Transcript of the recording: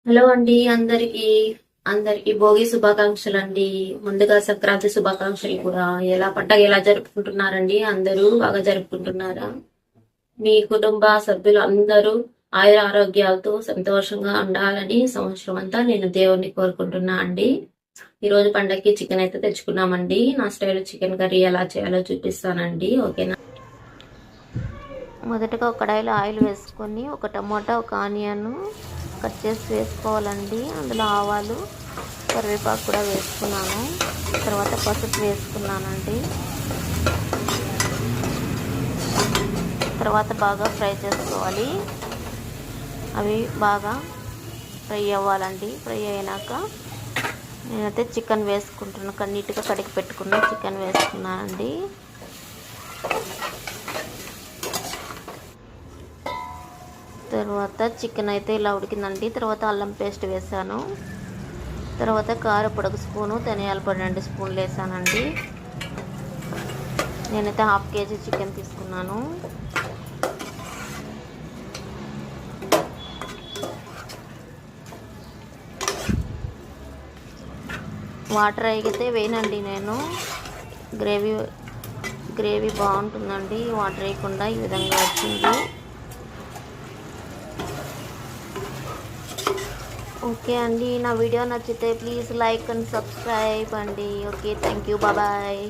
Hello అండి, అందరికి భోగి శుభాకాంక్షలు అండి. ముందుగా సంక్రాంతి శుభాకాంక్షలు కూడా. పండగ ఎలా జరుపుకుంటున్నారండి? అందరూ బాగా జరుపుకుంటున్నారా? మీ కుటుంబ సభ్యులు అందరూ ఆయుర ఆరోగ్యాలతో సంతోషంగా ఉండాలని సంవత్సరం అంతా నేను దేవుణ్ణి కోరుకుంటున్నా అండి. ఈ రోజు పండగకి చికెన్ అయితే తెచ్చుకున్నామండి. నా స్టైల్ చికెన్ కర్రీ ఎలా చేయాలో చూపిస్తానండి. ఓకేనా? మొదటగా ఒక కడాయిలో ఆయిల్ వేసుకొని ఒక టమాటా, ఒక ఆనియన్ కట్ చేసి వేసుకోవాలండి. అందులో ఆవాలు, కరివేపాకు కూడా వేసుకున్నాను. తర్వాత పసుపు వేసుకున్నానండి. తర్వాత బాగా ఫ్రై చేసుకోవాలి. అవి బాగా ఫ్రై అవ్వాలండి. ఫ్రై అయినాక నేనైతే చికెన్ వేసుకుంటున్నాను. నీట్గా కడిగి పెట్టుకున్న చికెన్ వేసుకున్నానండి. తర్వాత చికెన్ అయితే ఇలా ఉడికిందండి. తర్వాత అల్లం పేస్ట్ వేసాను. తర్వాత కారపొడి 1 స్పూను, ధనియాల పొడి 2 స్పూన్లు వేసానండి. నేనైతే 1/2 కేజీ చికెన్ తీసుకున్నాను. వాటర్ అయితే వేయనండి నేను. గ్రేవీ బాగుంటుందండి. వాటర్ వేయకుండా ఈ విధంగా వచ్చింది. ఓకే అండి, నా వీడియో నచ్చితే ప్లీజ్ లైక్ అండ్ సబ్స్క్రైబ్ అండి. Okay, thank you, bye.